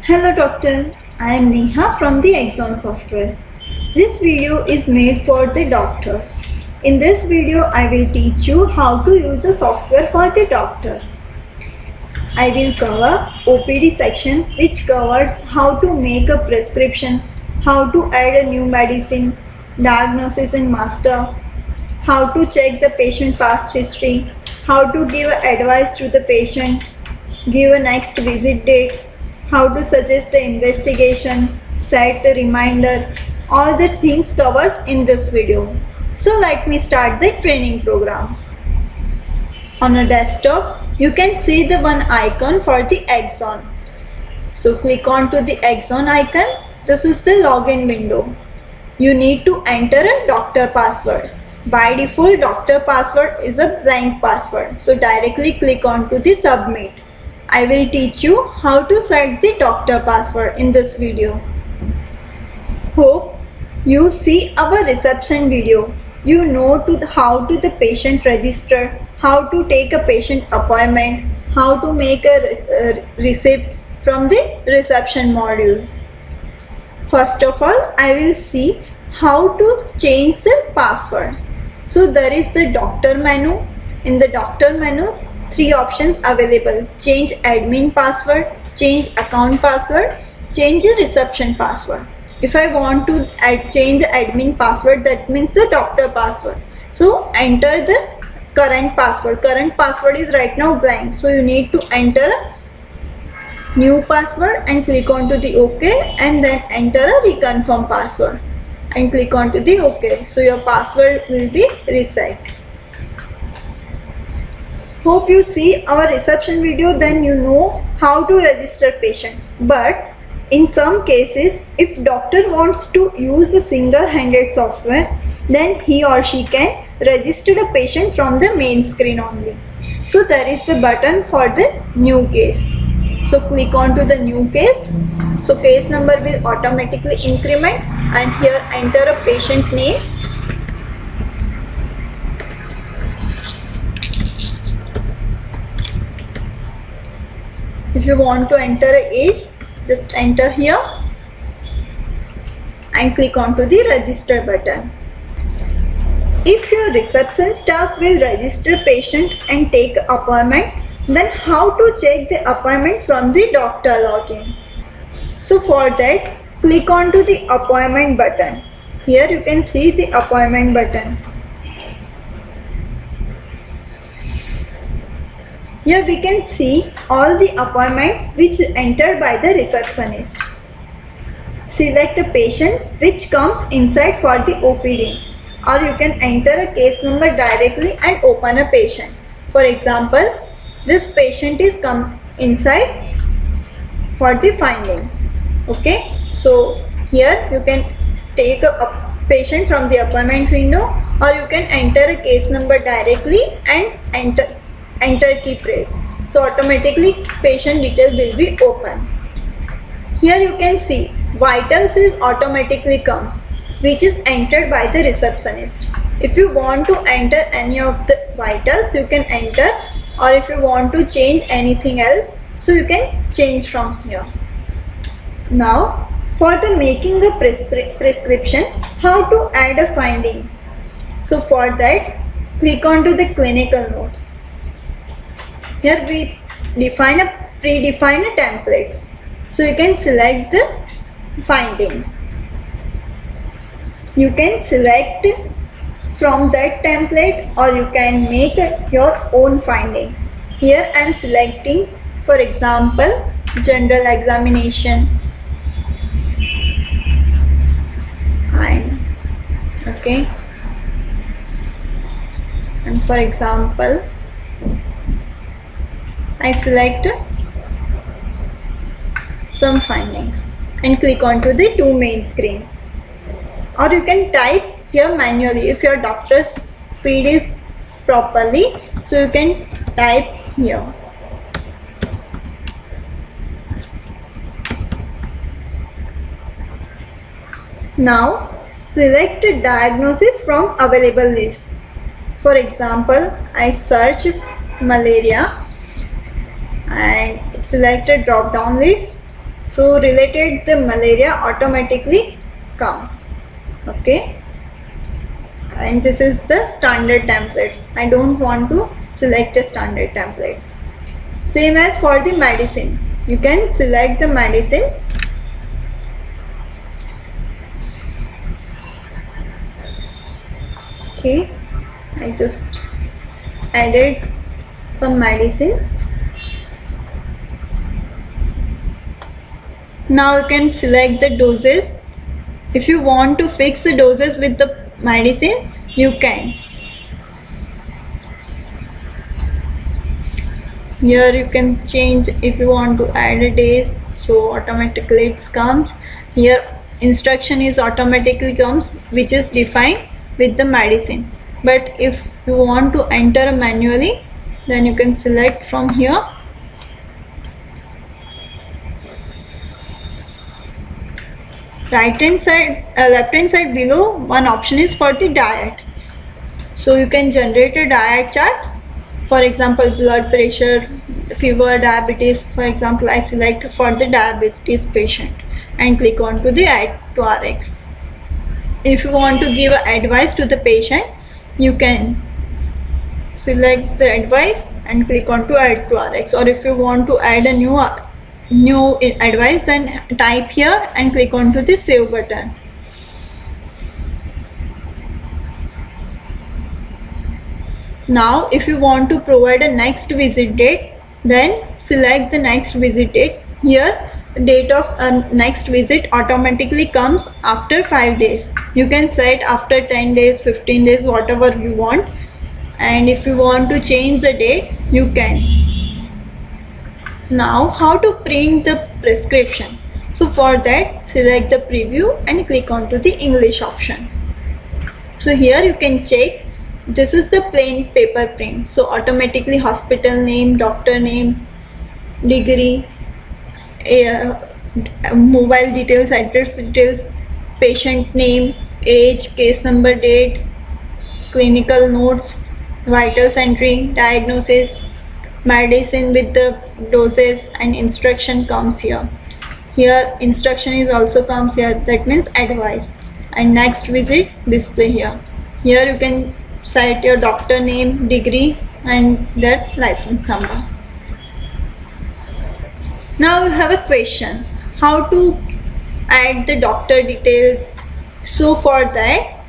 Hello doctor, I am Neha from the Axon software. This video is made for the doctor. In this video, I will teach you how to use the software for the doctor. I will cover OPD section which covers how to make a prescription, how to add a new medicine, diagnosis in master, how to check the patient past history, how to give advice to the patient, give a next visit date, how to suggest the investigation, set the reminder, all the things covers in this video. So let me start the training program. On a desktop, you can see the one icon for the Axon. So click on to the Axon icon. This is the login window. You need to enter a doctor password. By default, doctor password is a blank password. So directly click on to the submit. I will teach you how to set the doctor password in this video. Hope you see our reception video. You know how to the patient register, how to take a patient appointment, how to make a receipt from the reception module. First of all, I will see how to change the password. So there is the doctor menu. In the doctor menu, 3 options available: change admin password, change account password, change the reception password. If I want to change the admin password, that means the doctor password. So enter the current password. Current password is right now blank. So you need to enter a new password and click on to the OK, and then enter a reconfirm password and click on to the OK. So your password will be reset. Hope you see our reception video, then you know how to register patient. But in some cases, if doctor wants to use a single-handed software, then he or she can register the patient from the main screen only. So there is the button for the new case. So click on to the new case. So case number will automatically increment, and here enter a patient name. If you want to enter an age, just enter here and click on to the register button. If your reception staff will register patient and take appointment, then how to check the appointment from the doctor login? So for that, click on to the appointment button. Here you can see the appointment button. Here we can see all the appointment which entered by the receptionist. Select a patient which comes inside for the OPD, or you can enter a case number directly and open a patient. For example, this patient is come inside for the findings. Okay, so here you can take a patient from the appointment window, or you can enter a case number directly and enter key press. So automatically patient details will be open. Here you can see vitals is automatically comes, which is entered by the receptionist. If you want to enter any of the vitals, you can enter, or if you want to change anything else, so you can change from here. Now for the making a prescription, how to add a findings. So for that, click on to the clinical notes. Here we predefine a templates. So you can select the findings. You can select from that template, or you can make your own findings. Here I am selecting, for example, general examination. Okay. And for example, I select some findings and click on to the to main screen. Or you can type here manually if your doctor's speed is properly. So you can type here. Now select a diagnosis from available lists. For example, I search malaria and select a drop down list. So related the malaria automatically comes. Okay. And this is the standard templates. I don't want to select a standard template. Same as for the medicine. You can select the medicine. Okay. I just added some medicine. Now you can select the doses. If you want to fix the doses with the medicine, you can. Here you can change if you want to add a days, so automatically it comes. Here instruction is automatically comes, which is defined with the medicine. But if you want to enter manually, then you can select from here. Right hand side, left hand side below, one option is for the diet. So you can generate a diet chart. For example, blood pressure, fever, diabetes. For example, I select for the diabetes patient and click on to the add to RX. If you want to give advice to the patient, you can select the advice and click on to add to RX. Or if you want to add a new advice, then type here and click on to the save button. Now if you want to provide a next visit date, then select the next visit date. Here date of next visit automatically comes after 5 days. You can set after 10 days, 15 days, whatever you want. And if you want to change the date, you can. Now how to print the prescription? So for that, select the preview and click on to the English option. So here you can check, this is the plain paper print. So automatically hospital name, doctor name, degree, mobile details, address details, patient name, age, case number, date, clinical notes, vitals entry, diagnosis, medicine with the doses, and instruction comes here. Here instruction is also comes here, that means advice, and next visit display here. Here you can cite your doctor name, degree, and their license number. Now you have a question, how to add the doctor details. So for that,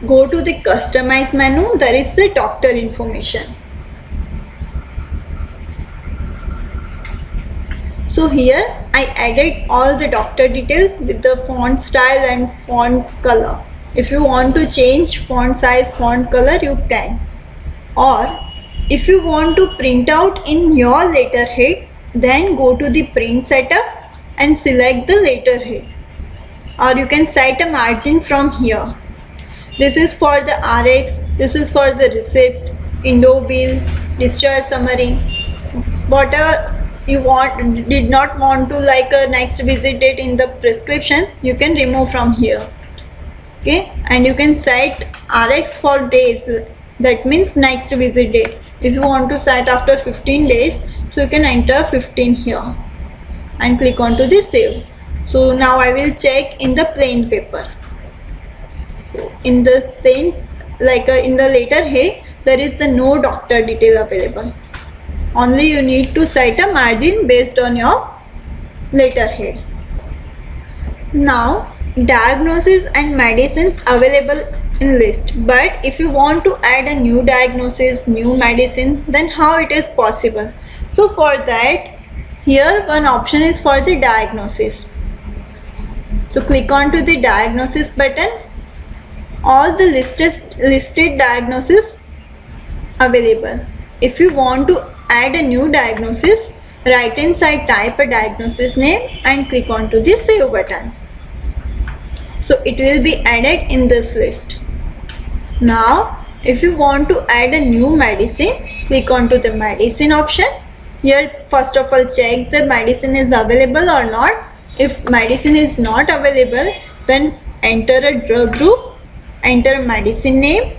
go to the customize menu, there is the doctor information. So here I added all the doctor details with the font style and font color. If you want to change font size, font color, you can. Or if you want to print out in your letterhead, then go to the print setup and select the letterhead. Or you can set a margin from here. This is for the RX, this is for the receipt, Indo bill, discharge summary, whatever you want, did not want to like a next visit date in the prescription, you can remove from here. Okay, and you can set RX for days, that means next visit date. If you want to set after 15 days, so you can enter 15 here and click on to the save. So now I will check in the plain paper. So in the plain, like in the letterhead, there is the no doctor detail available. Only you need to set a margin based on your letterhead. Now diagnosis and medicines available in list, but if you want to add a new diagnosis, new medicine, then how it is possible? So for that, here one option is for the diagnosis. So click on to the diagnosis button. All the listed diagnosis available. If you want to add a new diagnosis, right hand side type a diagnosis name and click on to the save button. So it will be added in this list. Now if you want to add a new medicine, click on to the medicine option. Here first of all check the medicine is available or not. If medicine is not available, then enter a drug group, enter medicine name,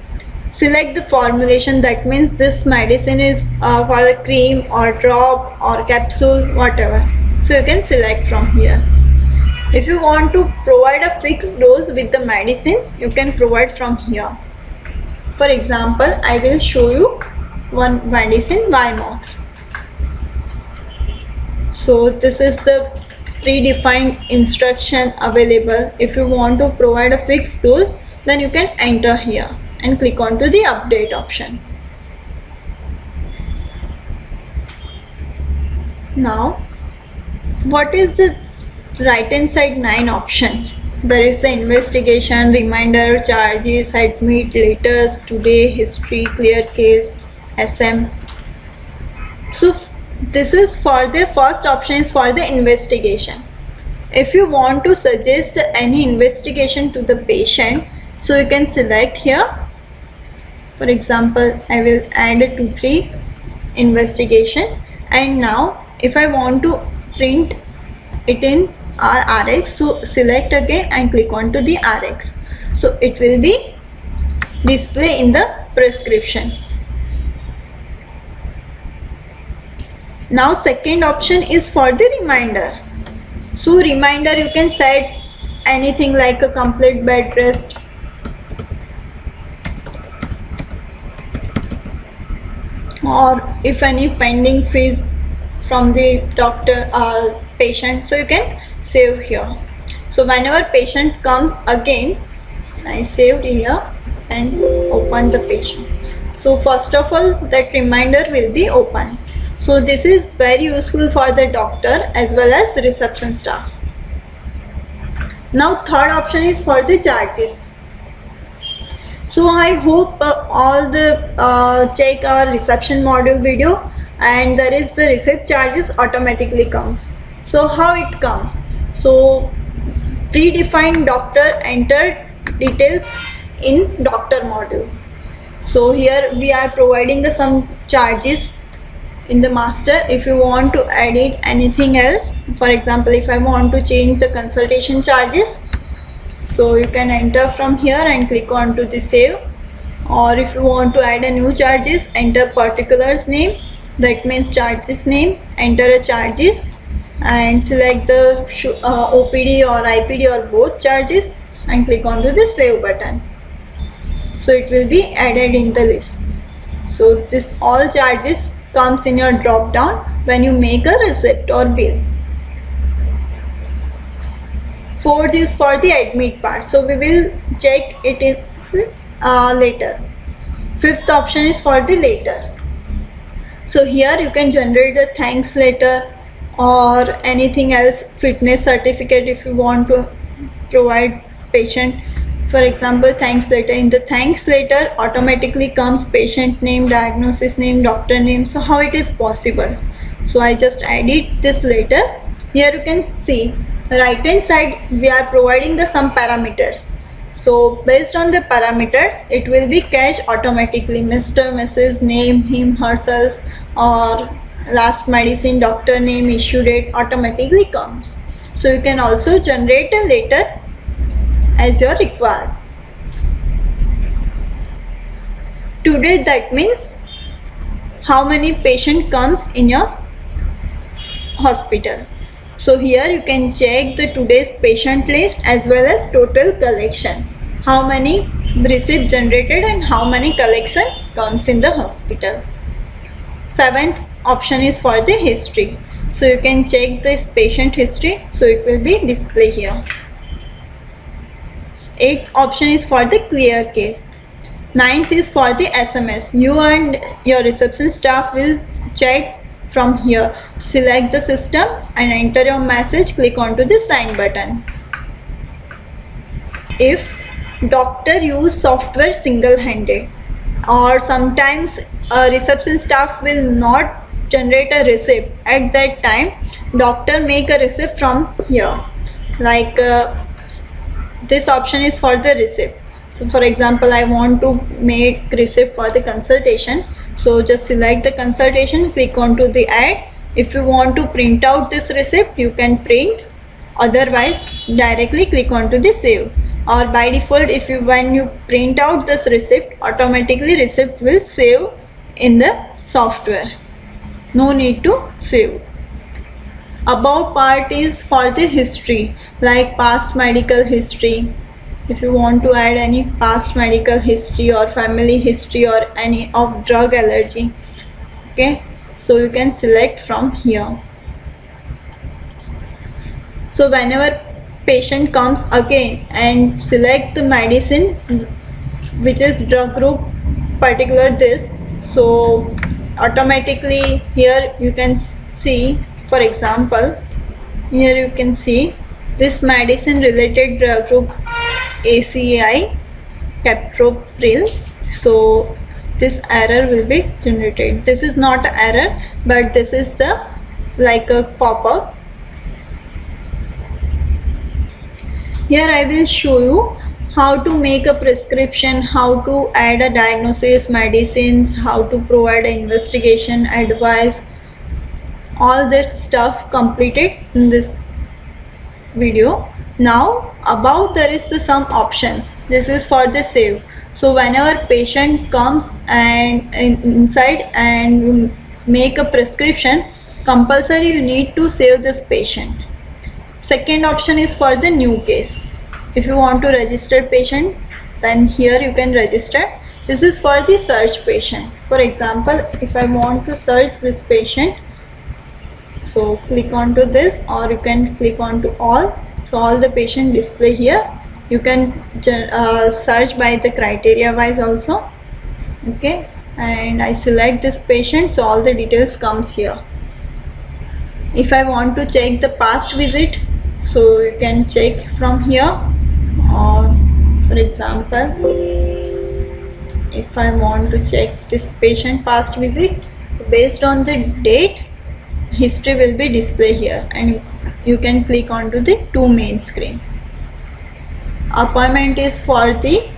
select the formulation, that means this medicine is for the cream or drop or capsule, whatever. so you can select from here. If you want to provide a fixed dose with the medicine, you can provide from here. For example, I will show you one medicine, Vimox. So this is the predefined instruction available. If you want to provide a fixed dose, then you can enter here and click on to the update option. Now, what is the right hand side 9 option? There is the investigation, reminder, charges, admit, letters, today, history, clear case, SM. So this is for the first option is for the investigation. If you want to suggest any investigation to the patient, so you can select here. For example, I will add a 2-3 investigation, and now if I want to print it in our RX, so select again and click on to the RX. So it will be display in the prescription. Now second option is for the reminder. So reminder, you can set anything like a complete bed rest, or if any pending fees from the doctor or patient, so you can save here. So whenever patient comes again, I saved here and open the patient. So first of all, that reminder will be open. So this is very useful for the doctor as well as the reception staff. Now third option is for the charges. So I hope all the check our reception module video, and there is the receipt charges automatically comes. So how it comes? So predefined doctor entered details in doctor module. So here we are providing the some charges in the master. If you want to edit anything else, for example, if I want to change the consultation charges, so you can enter from here and click on to the save. Or if you want to add a new charges, enter particulars name, that means charges name, enter a charges and select the OPD or IPD or both charges and click on to the save button. So it will be added in the list. So this all charges comes in your drop down when you make a receipt or bill. Fourth is for the admit part. So we will check it in later. Fifth option is for the letter. So here you can generate the thanks letter or anything else, fitness certificate if you want to provide patient. For example, thanks letter. In the thanks letter automatically comes patient name, diagnosis name, doctor name. So how it is possible? So I just edit this letter. Here you can see right hand side we are providing the some parameters. So based on the parameters, it will be cached automatically. Mr., Mrs., name, him, herself, or last medicine, doctor name, issue date automatically comes. So you can also generate a letter as your required. Today, that means how many patient comes in your hospital. So here you can check the today's patient list as well as total collection. How many receipt generated and how many collection comes in the hospital. Seventh option is for the history. So you can check this patient history. So it will be displayed here. Eighth option is for the clear case. Ninth is for the SMS. You and your reception staff will check from here. Select the system and enter your message. Click on to the sign button. If doctor use software single-handed, or sometimes a reception staff will not generate a receipt at that time, doctor make a receipt from here. Like this option is for the receipt. So for example, I want to make receipt for the consultation. So just select the consultation, click on to the add. If you want to print out this receipt, you can print. Otherwise, directly click on to the save. Or by default, if you when you print out this receipt, automatically receipt will save in the software. No need to save. About part is for the history, like past medical history. If you want to add any past medical history or family history or any of drug allergy, okay, so you can select from here. So whenever patient comes again and select the medicine which is drug group particular this, so automatically here you can see, for example, here you can see this medicine related drug group ACI captopril. So this error will be generated. This is not an error, but this is the like a pop-up. Here I will show you how to make a prescription, how to add a diagnosis, medicines, how to provide an investigation, advice, all that stuff completed in this video. Now above there is some options. This is for the save. So whenever patient comes and inside and make a prescription, compulsory you need to save this patient. Second option is for the new case. If you want to register patient, then here you can register. This is for the search patient. For example, if I want to search this patient, so click on to this, or you can click on to all. So all the patient display here. You can search by the criteria wise also. Okay, and I select this patient, so all the details comes here. If I want to check the past visit, so you can check from here. Or for example, if I want to check this patient past visit, based on the date, history will be displayed here, and you can click onto the two main screen. Appointment is for the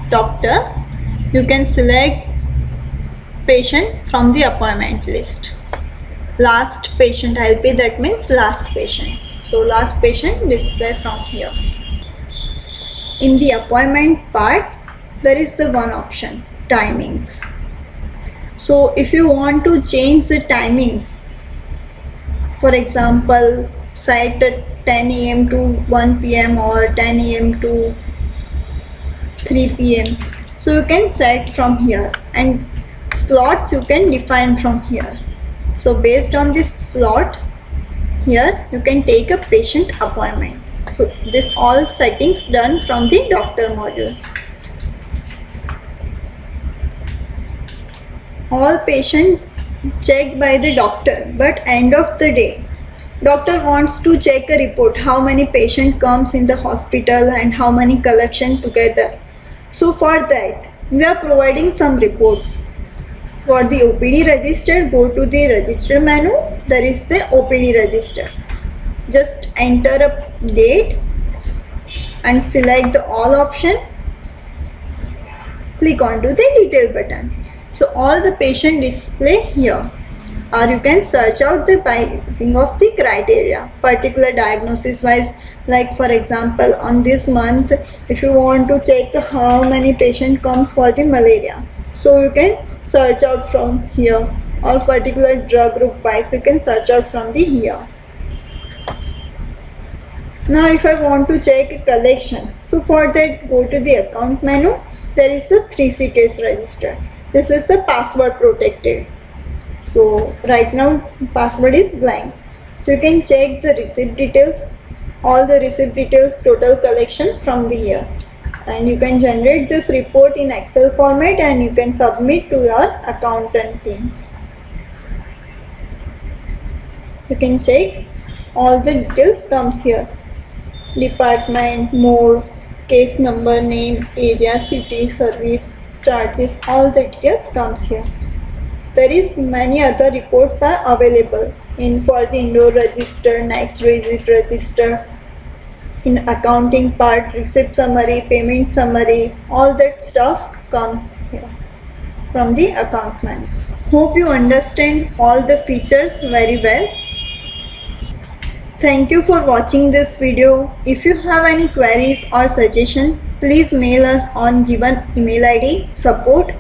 doctor. You can select patient from the appointment list. Last patient LP, that means last patient. So last patient display from here. In the appointment part, there is the one option, timings. So if you want to change the timings, for example, set at 10 AM to 1 PM or 10 AM to 3 PM. So you can set from here, and slots you can define from here. So based on this slots, here you can take a patient appointment. So this all settings done from the doctor module. All patient checked by the doctor, but end of the day, doctor wants to check a report, how many patient comes in the hospital and how many collection together. So for that, we are providing some reports. For the OPD register, go to the register menu. There is the OPD register. Just enter a date and select the all option. Click on to the detail button. So all the patient display here. Or you can search out the by using of the criteria, particular diagnosis wise. Like for example, on this month, if you want to check how many patient comes for the malaria, so you can search out from here. Or particular drug group wise, you can search out from the here. Now if I want to check a collection, so for that go to the account menu. There is the 3C case register. This is the password protected. So right now password is blank. So you can check the receipt details, all the receipt details, total collection from the here. And you can generate this report in Excel format and you can submit to your accountant team. You can check all the details comes here. Department, mode, case number, name, area, city, service, charges, all the details comes here. There is many other reports are available in for the indoor register, next visit register, in accounting part, receipt summary, payment summary, all that stuff comes here from the account manager. Hope you understand all the features very well. Thank you for watching this video. If you have any queries or suggestion, please mail us on given email ID support@.to.co.in.